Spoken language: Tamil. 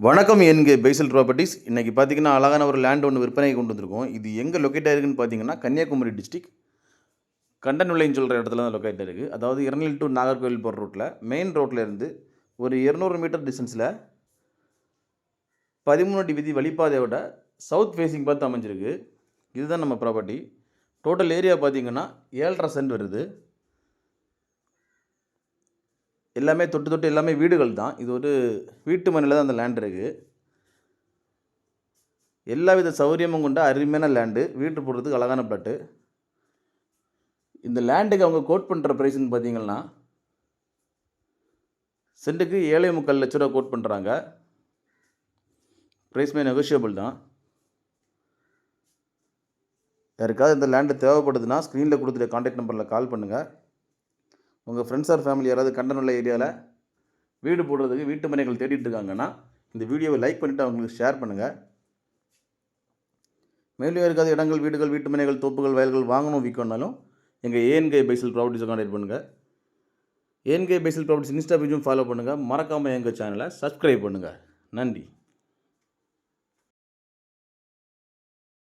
வணக்கம் என்கே பைசல் ப்ராப்பர்ட்டிஸ். இன்றைக்கி பார்த்தீங்கன்னா அழகான ஒரு லேண்ட் ஒன்று விற்பனைக்கு கொண்டு வந்திருக்கோம். இது எங்கே லொக்கேட் ஆகிருக்குன்னு பார்த்தீங்கன்னா கன்னியாகுமரி டிஸ்ட்ரிக் கண்டனுள்ளைன்னு சொல்கிற இடத்துல தான் லொக்கேட் ஆகிருக்கு. அதாவது இரநெல் டு நாகர்கோவில் போகிற ரோட்டில் மெயின் ரோட்டில் இருந்து ஒரு 200 மீட்டர் டிஸ்டன்ஸில் 13 அடி விதி வழிப்பாதையோட சவுத் ஃபேஸிங் பார்த்து அமைஞ்சிருக்கு. இதுதான் நம்ம ப்ராப்பர்ட்டி. டோட்டல் ஏரியா பார்த்தீங்கன்னா 7.5 சென்ட் வருது. எல்லாமே தொட்டு எல்லாமே வீடுகள் தான். இது ஒரு வீட்டு மனையில் தான் அந்த லேண்ட் இருக்குது. எல்லா வித சௌகரியமும் கொண்ட அருமையான லேண்டு. வீட்டு போடுறதுக்கு அழகான பிளாட்டு. இந்த லேண்டுக்கு அவங்க கோட் பண்ணுற ப்ரைஸ்ன்னு பார்த்தீங்கன்னா சென்ட்டுக்கு 7.25 லட்ச ரூபா கோட் பண்ணுறாங்க. ப்ரைஸ்மே நெகோஷியபிள் தான். யாருக்காவது இந்த லேண்டு தேவைப்படுதுன்னா ஸ்க்ரீனில் கொடுத்துட்டு கான்டாக்ட் நம்பரில் கால் பண்ணுங்கள். உங்கள் ஃப்ரெண்ட்ஸ் ஆர் ஃபேமிலி யாராவது கண்டனுள்ள ஏரியாவில் வீடு போடுறதுக்கு வீட்டு மனைகள் தேடிட்டு இருக்காங்கன்னா இந்த வீடியோவை லைக் பண்ணிவிட்டு அவங்களுக்கு ஷேர் பண்ணுங்கள். மேலும் இருக்காத இடங்கள், வீடுகள், வீட்டு மனைகள், தோப்புகள், வயல்கள் வாங்கணும் விற்கணும்னாலும் எங்கள் ஏஎன்கே பைசல் ப்ராப்பர்ட்டிஸை கான்டாக்ட் பண்ணுங்கள். ஏஎன்கே பைசல் ப்ராப்பர்ட்டிஸ் இன்ஸ்டா பேஜும் ஃபாலோ பண்ணுங்கள். மறக்காமல் எங்கள் சேனலை சப்ஸ்கிரைப் பண்ணுங்கள். நன்றி.